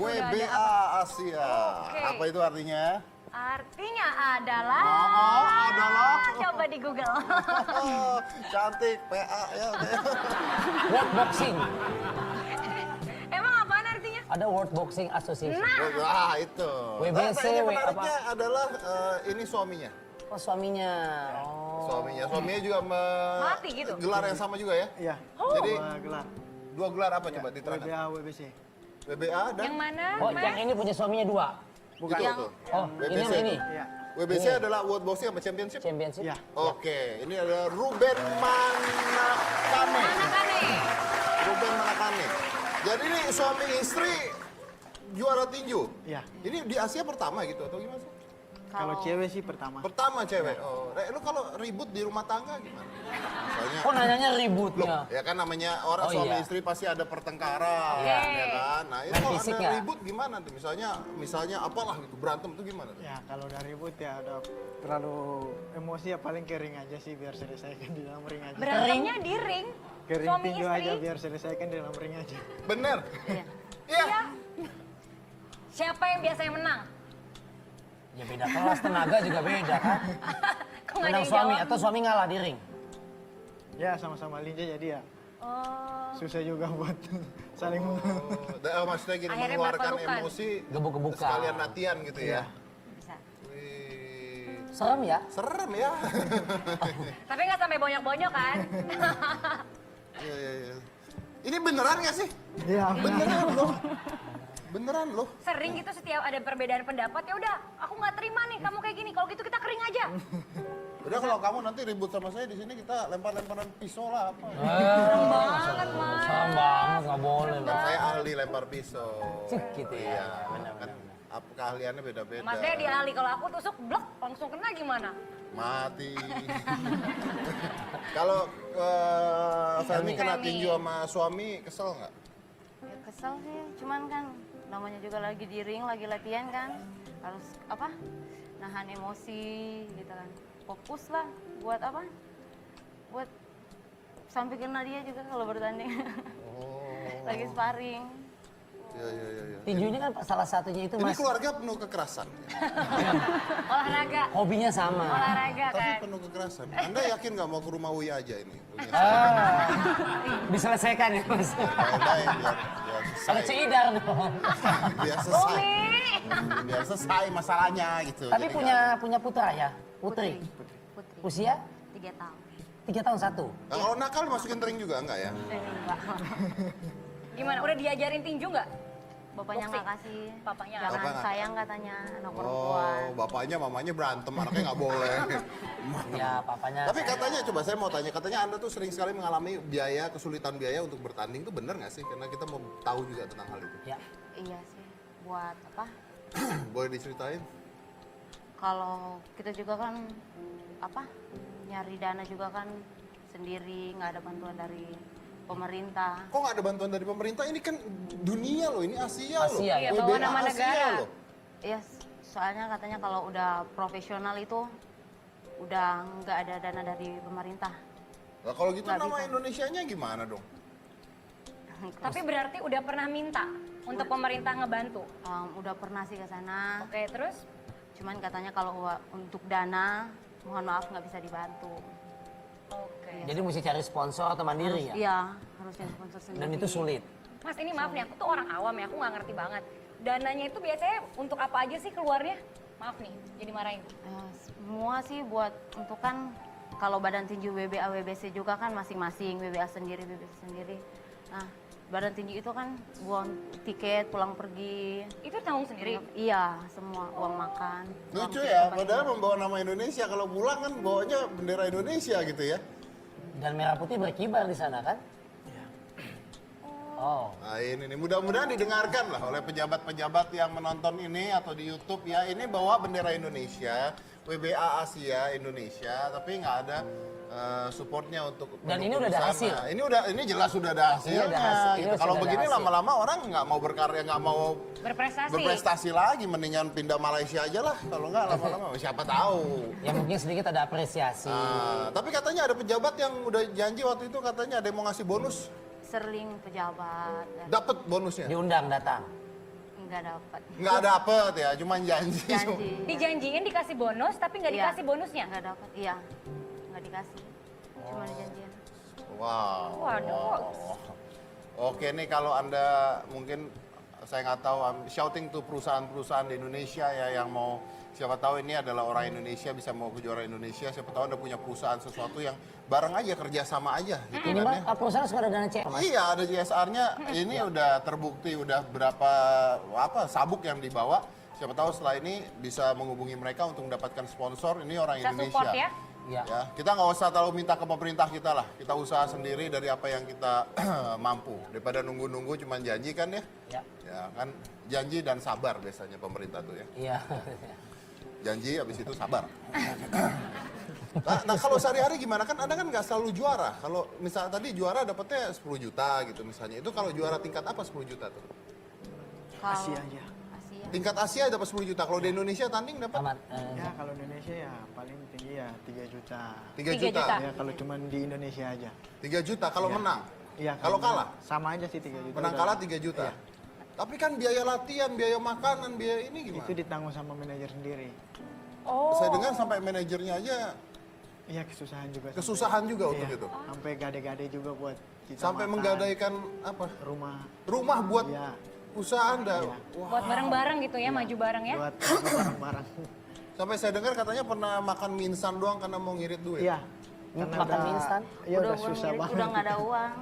WBA Asia. Oke. Apa itu artinya? Artinya adalah... adalah. Coba di Google. Oh, cantik, PA ya. World Boxing. Emang apaan artinya? Ada World Boxing Association. Wah, itu. WBC, Ini W menariknya adalah ini suaminya. Oh, suaminya. Oh. Suaminya juga Mati gitu? gelar yang sama juga ya? Iya. Jadi Gelar. dua gelar apa coba diterangkan? WBA, WBC. WBA dan Yang mana, Oh, Mas? yang ini punya suaminya 2. bukan yang- tuh. Oh, ini WBC. sama ini. Iya. WBC adalah World Boxing apa Championship? Championship. Iya. Oke, ini adalah Ruben Manakane. Manakane. Ruben Manakane. Jadi ini suami istri juara tinju. Iya. Ini di Asia pertama gitu atau gimana sih? Kalau cewek sih pertama. Pertama cewek. Oh, lu kalau ribut di rumah tangga gimana? Misalnya, Kok nanyanya loh, ributnya? ya kan namanya orang Oh, suami iya. istri pasti ada pertengkaran, Iya. ya kan? Nah, itu Main kalau fisik ada ya? ribut gimana tuh? Misalnya apalah gitu, berantem tuh gimana tuh? Ya kalau udah ribut ya udah terlalu emosi ya paling kering aja sih biar selesaikan di dalam ring aja. Berantemnya di ring. Kering Suami tinju istri. aja biar selesaikan di dalam ring aja. Bener? Iya. Iya. Iya. Siapa yang biasanya menang? Ya beda kelas, tenaga juga beda kan. Kok nggak ada Menang yang suami jawab? atau suami ngalah di ring? Ya sama-sama linja jadi ya Oh. susah juga buat saling Maksudnya gini, Akhirnya mengeluarkan berpelukan. emosi Gebuk-gebukan. sekalian latihan gitu ya? Bisa. Wih, Serem ya? serem ya? Tapi nggak sampai bonyok-bonyok kan? Iya, iya, iya. Ini beneran gak sih? Iya. Beneran loh. Beneran loh. Sering gitu setiap ada perbedaan pendapat, ya udah aku nggak terima nih kamu kayak gini. Kalau gitu kita kering aja. Udah kalau kamu nanti ribut sama saya di sini kita lempar-lemparan pisau lah apa. Banget, Mas. Serem banget, nggak boleh Dan lah. saya ahli lempar pisau. Cik gitu ya. Iya, Benar, kan benar. keahliannya beda-beda. Mas Dea di ahli, kalau aku tusuk blok langsung kena gimana? Mati. Kalau Femi kena Femi. tinju sama suami, kesel nggak? Ya kesel sih, cuman kan namanya juga lagi di ring, lagi latihan kan, harus apa? Nahan emosi gitu kan. Fokus lah buat apa? Buat sampai kena dia juga kalau bertanding. Oh. Lagi sparring. Iya, iya, iya. Ya. Tinju ini kan salah satunya itu Ini mas, keluarga penuh kekerasan. Olahraga, hobinya sama. olahraga Tapi kan. penuh kekerasan. Anda yakin nggak mau ke rumah Uya aja ini? Punya Ah, diselesaikan ya mas. Baik, biar Ada selesai. Cidar dong. Biar selesai. Umi. Biar selesai masalahnya gitu. Tapi Jadi punya putra ya? Putri. Putri. Usia 3 tahun. 3 tahun 1. Nah, kalau nakal masukin ring juga enggak ya? Enggak. Gimana? Udah diajarin tinju nggak? Bapaknya Boxing. nggak kasih. Papanya Jangan Bapak nggak? sayang katanya anak Oh, perempuan. bapaknya mamanya berantem, anaknya nggak boleh. Ya papanya. Tapi katanya, coba saya mau tanya, katanya Anda tuh sering sekali mengalami kesulitan biaya untuk bertanding, itu bener nggak sih? Karena kita mau tahu juga tentang hal itu. Ya. Iya sih. Buat apa? Boleh diceritain? Kalau kita juga kan apa? Nyari dana juga kan sendiri, nggak ada bantuan dari pemerintah. Kok nggak ada bantuan dari pemerintah? Ini kan dunia loh, ini Asia, loh. Asia, ya. WBA Bawa nama Asia negara. loh. Iya, soalnya katanya kalau udah profesional itu udah nggak ada dana dari pemerintah. Nah, kalau gitu Nggak nama bisa. Indonesianya gimana dong? Tapi berarti udah pernah minta untuk pemerintah ngebantu. Udah pernah sih ke sana, Oke, terus? cuman katanya kalau untuk dana, mohon maaf nggak bisa dibantu. Oke. Jadi mesti cari sponsor atau mandiri ya? Iya, harusnya sponsor sendiri. Dan itu sulit. Mas, ini maaf nih, aku tuh orang awam ya, aku nggak ngerti banget. Dananya itu biasanya untuk apa aja sih keluarnya? Maaf nih, jadi marahin. Semua sih buat untuk kan kalau badan tinju WBA WBC juga kan masing-masing, WBA sendiri WBC sendiri. Nah, badan tinju itu kan buat tiket pulang pergi. Itu tanggung sendiri? Iya, semua uang makan. uang Lucu tiket ya, tempat padahal tinggal. membawa nama Indonesia. Kalau pulang kan bawanya bendera Indonesia gitu ya. Dan merah putih berkibar di sana kan? Oh. Nah ini nih, mudah-mudahan didengarkan lah oleh pejabat-pejabat yang menonton ini atau di YouTube ya. Ini bawa bendera Indonesia, WBA Asia Indonesia, tapi nggak ada supportnya untuk Dan ini mendukung udah ada sana. hasil. Ini jelas sudah ada hasilnya. Ini udah hasil, ini gitu. sudah Kalau ada begini hasil. lama-lama orang nggak mau berkarya, nggak mau Berprestasi. berprestasi lagi, mendingan pindah Malaysia aja lah. Kalau nggak lama-lama siapa tahu. Ya mungkin sedikit ada apresiasi. Tapi katanya ada pejabat yang udah janji waktu itu, katanya ada yang mau ngasih bonus. Serling pejabat. Dapat bonusnya. Diundang datang. Nggak dapat. Nggak dapet ya, cuman janji. Janji. Dijanjiin dikasih bonus tapi nggak Iya. dikasih bonusnya. Nggak dapat. Iya. Nggak dikasih. Cuma dijanjiin. Wow. Waduh. wow. Oke nih kalau Anda mungkin saya nggak tahu shouting to perusahaan-perusahaan di Indonesia ya yang mau siapa tahu ini adalah orang Indonesia bisa mau ke juara Indonesia, siapa tahu Anda punya perusahaan sesuatu yang bareng aja kerja sama aja gitu Minimal kan ya. perusahaan sudah ada dana CR, Mas. Iya ada CSR-nya, ini udah terbukti udah berapa sabuk yang dibawa. Siapa tahu setelah ini bisa menghubungi mereka untuk mendapatkan sponsor. Ini orang Bisa Indonesia. support ya. Iya. Ya, kita nggak usah terlalu minta ke pemerintah kita lah. Kita usaha sendiri dari apa yang kita mampu. Daripada nunggu-nunggu cuman janji kan ya. Ya. Ya kan janji dan sabar biasanya pemerintah tuh ya. Iya. Janji habis itu sabar. Nah kalau sehari-hari gimana kan Anda kan nggak selalu juara. Kalau misalnya tadi juara dapatnya 10 juta gitu misalnya. Itu kalau juara tingkat apa 10 juta tuh? Kalau Asia aja. Asia. Tingkat Asia dapat 10 juta. Kalau di Indonesia tanding dapat Amat. Ya kalau Indonesia ya paling tinggi ya 3 juta. 3 3 juta. juta. Ya kalau cuman di Indonesia aja. 3 juta kalau Iya. menang. Iya. Kalau kalah? Sama aja sih 3 juta. Menang udah. kalah 3 juta. Iya. Tapi kan biaya latihan, biaya makanan, biaya ini gimana? Itu ditanggung sama manajer sendiri. Oh. Saya dengar sampai manajernya aja Iya kesusahan juga. kesusahan juga untuk Iya. itu. Sampai gade-gade juga buat kita Sampai makan. menggadaikan apa? Rumah. Rumah buat Iya. usaha Anda. Iya. Wah. Buat bareng-bareng gitu ya, maju bareng ya. Buat barang-barang. Sampai saya dengar katanya pernah makan mie instan doang karena mau ngirit duit. Iya. Karena Makan mie instan? Iya udah susah ngirit, banget. udah nggak ada uang.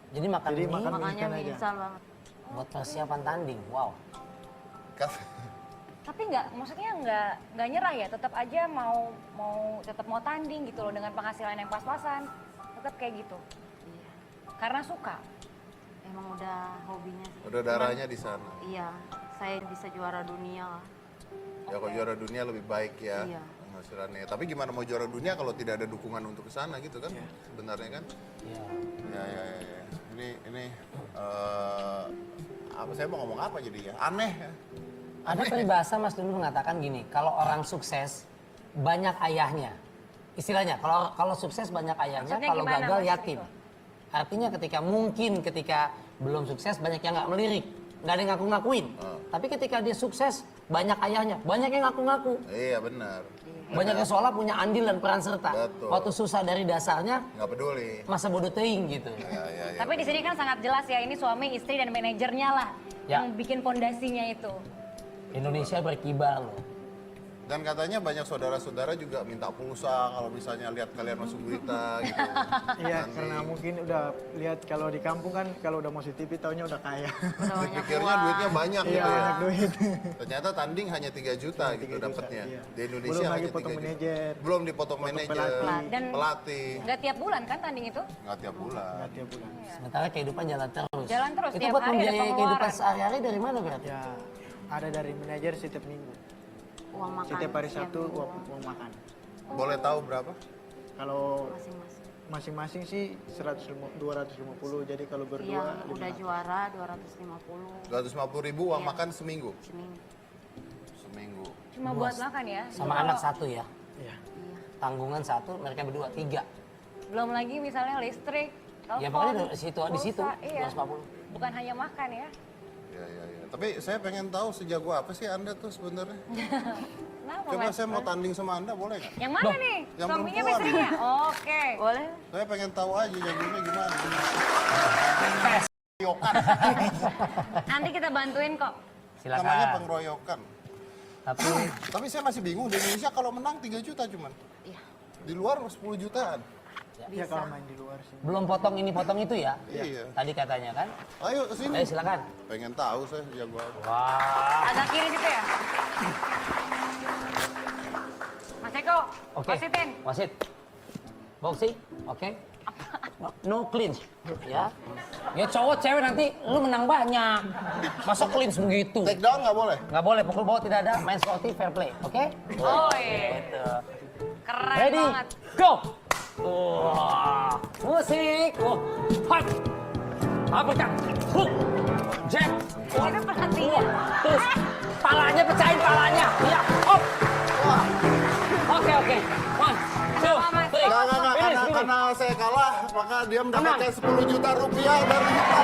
Jadi makan Jadi mie makan mie Makanya instan aja. menyesal banget. buat persiapan tanding. Wow. Kat- Tapi maksudnya nggak nyerah ya, tetap aja tetap mau tanding gitu loh dengan penghasilan yang pas-pasan, tetap kayak gitu. Iya. Karena suka. Emang udah hobinya sih. Udah darahnya di sana. Iya. Saya bisa juara dunia lah. Ya kalau juara dunia lebih baik ya Iya. penghasilannya. Tapi gimana mau juara dunia kalau tidak ada dukungan untuk ke sana gitu kan? Sebenarnya kan? Iya. Ya. Ini apa saya mau ngomong apa jadi ya? Aneh ya. Ada peribahasa Mas dulu mengatakan gini, kalau orang sukses banyak ayahnya. Istilahnya, kalau sukses banyak ayahnya, Maksudnya kalau gimana, gagal Mas, yatim. itu? Artinya ketika belum sukses banyak yang nggak melirik, nggak ada yang ngaku-ngakuin. Tapi ketika dia sukses banyak ayahnya, banyak yang ngaku-ngaku. Iya benar. Banyak yang seolah punya andil dan peran serta. Betul. Waktu susah dari dasarnya, Nggak peduli. masa bodoh teing gitu. Ya. Tapi di sini kan sangat jelas ya, ini suami, istri, dan manajernya lah Ya. yang bikin pondasinya itu. Indonesia berkibar loh. Dan katanya banyak saudara-saudara juga minta pulsa kalau misalnya lihat kalian masuk berita gitu. Iya, Nanti karena mungkin udah lihat kalau di kampung kan kalau udah masuk TV taunya udah kaya. Udah banyak pikirnya uang. duitnya banyak Iya, gitu ya. banyak duit. Ternyata tanding hanya 3 juta gitu 3 juta, dapatnya. iya. Di Indonesia Belum hanya lagi 3 potong juta. manajer. Belum dipotong manajer, pelatih. Dan- pelatih. Nggak tiap bulan kan tanding itu? Nggak tiap bulan. Nggak tiap bulan. Sementara kehidupan jalan terus. Jalan terus, Itu tiap buat hari ada membiayai kehidupan pengeluaran. sehari-hari dari mana berarti? Ya, ada dari manajer setiap minggu. Uang makan. Setiap hari setiap Sabtu minggu. uang makan. Boleh tahu berapa? Kalau Masing-masing. masing-masing sih 250. Jadi kalau Iya, berdua udah 500. juara 250 250.000 uang Iya. makan seminggu. seminggu. Seminggu. Cuma buat makan ya. Sama Kalau- anak satu ya. Iya. Iya. Tanggungan satu, mereka berdua 3. Belum lagi misalnya listrik, telepon, Ya pokoknya di situ, pulsa, iya. 250. Bukan hanya makan ya. Ya. Tapi saya pengen tahu sejago apa sih Anda tuh sebenarnya? Kenapa, Coba Mas? saya mau tanding sama Anda boleh nggak? Yang mana nih? yang Suaminya perempuan. istrinya? Oke. Boleh? Saya pengen tahu aja jagonya gimana. Pengroyokan. Nanti kita bantuin kok. Silakan. Namanya pengroyokan. Tapi Tapi saya masih bingung di Indonesia kalau menang 3 juta cuman. Iya. Di luar 10 jutaan. Ya kalau main di luar sih. belum potong ini potong itu ya. Iya. Tadi katanya kan. Ayo kesini. Ayo silakan. Pengen tahu saya jago apa. Wah. Agak kiri situ ya. Mas Eko, Oke. wasitin. Wasit. Boxing. Oke. No clinch. Ya. Ya cowok cewek nanti lu menang banyak. Masa clinch begitu? Take down nggak boleh? Nggak boleh pukul bawah, tidak ada. Main sportif fair play. Oke? Oh iya. Gitu. Keren Ready, banget. go! Wah, musik. Wah, hot. Uppercut. Hook. Jab. Itu pelatihnya. Terus palanya pecahin palanya. Iya, hop. Wah, Oke. One, two, Sama, Mas. three. nggak. Finish, finish. Karena saya kalah, maka dia mendapatkan 10 juta rupiah dari kita.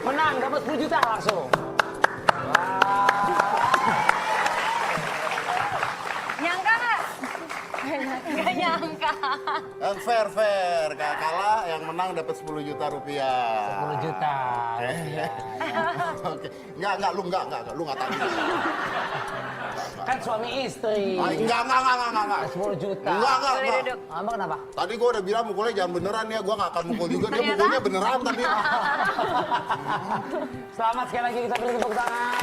Menang, dapat 10 juta langsung. Nyangka nggak? Nggak nyangka. Kan fair. Kalah yang menang dapat 10 juta rupiah. 10 juta. Oke. Enggak, lu enggak tahu. Kan suami istri. Enggak. 10 juta. Enggak. Boleh duduk. Abang kenapa? Tadi gua udah bilang mukulnya jangan beneran ya, gua nggak akan mukul juga. Dia mukulnya beneran tapi. Selamat sekali lagi, kita beri tepuk tangan.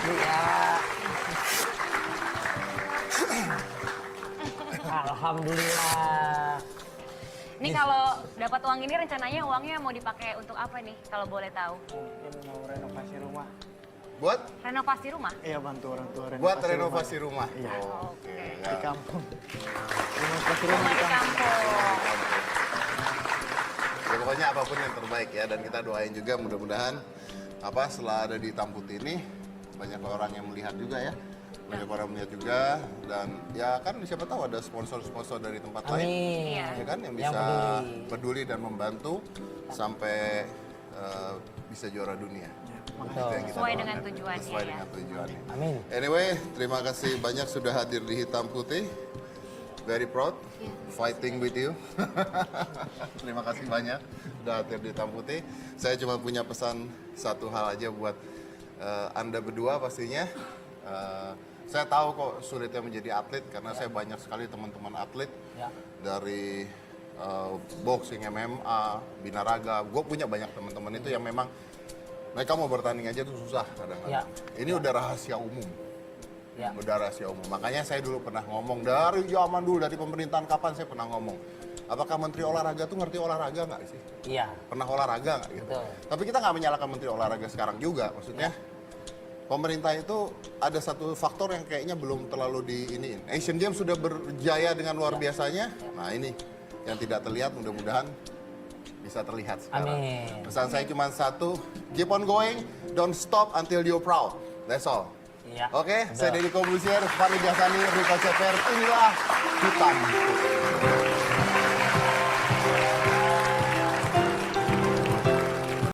Iya. Alhamdulillah. Ini kalau dapat uang ini rencananya uangnya mau dipakai untuk apa nih kalau boleh tahu? Mungkin mau renovasi rumah. Buat Renovasi rumah? Iya, bantu orang tua renovasi buat renovasi rumah. Iya. Oke. Di kampung. Renovasi rumah Rumah di di kampung. kampung. Ya, pokoknya apapun yang terbaik ya, dan kita doain juga mudah-mudahan setelah ada di Tamputi ini banyak orang yang melihat juga ya. Banyak orang melihat juga, dan ya kan siapa tahu ada sponsor-sponsor dari tempat lain. Amin. Iya. Ya kan yang Yang bisa peduli. peduli dan membantu sampai bisa juara dunia. Betul. Itu yang kita Sesuai doakan. dengan tujuannya, Sesuai ya. dengan tujuannya. Amin. Anyway, terima kasih banyak sudah hadir di Hitam Putih. Very proud fighting with you. Terima kasih banyak sudah hadir di Hitam Putih. Saya cuma punya pesan satu hal aja buat Anda berdua pastinya. Saya tahu kok sulitnya menjadi atlet karena saya banyak sekali teman-teman atlet Ya. dari boxing, MMA, binaraga. Gue punya banyak teman-teman itu yang memang mereka mau bertanding aja tuh susah kadang-kadang. Ya. Ini udah rahasia umum. Ya. Udah rahasia umum. Makanya saya dulu pernah ngomong dari zaman dulu, dari pemerintahan kapan saya pernah ngomong. Apakah Menteri Olahraga tuh ngerti olahraga nggak sih? Iya. Pernah olahraga nggak gitu? Betul. Tapi kita nggak menyalahkan Menteri Olahraga sekarang juga. Maksudnya pemerintah itu ada satu faktor yang kayaknya belum terlalu diiniin. Asian Games sudah berjaya dengan luar biasanya. Nah ini yang tidak terlihat mudah-mudahan bisa terlihat sekarang. Amin. Pesan saya cuma satu, keep on going, don't stop until you're proud. That's all. Iya. Oke, Betul. saya Deddy Kobusier, Fahri Biasani, Rika Ceper, inilah Hitam Putih.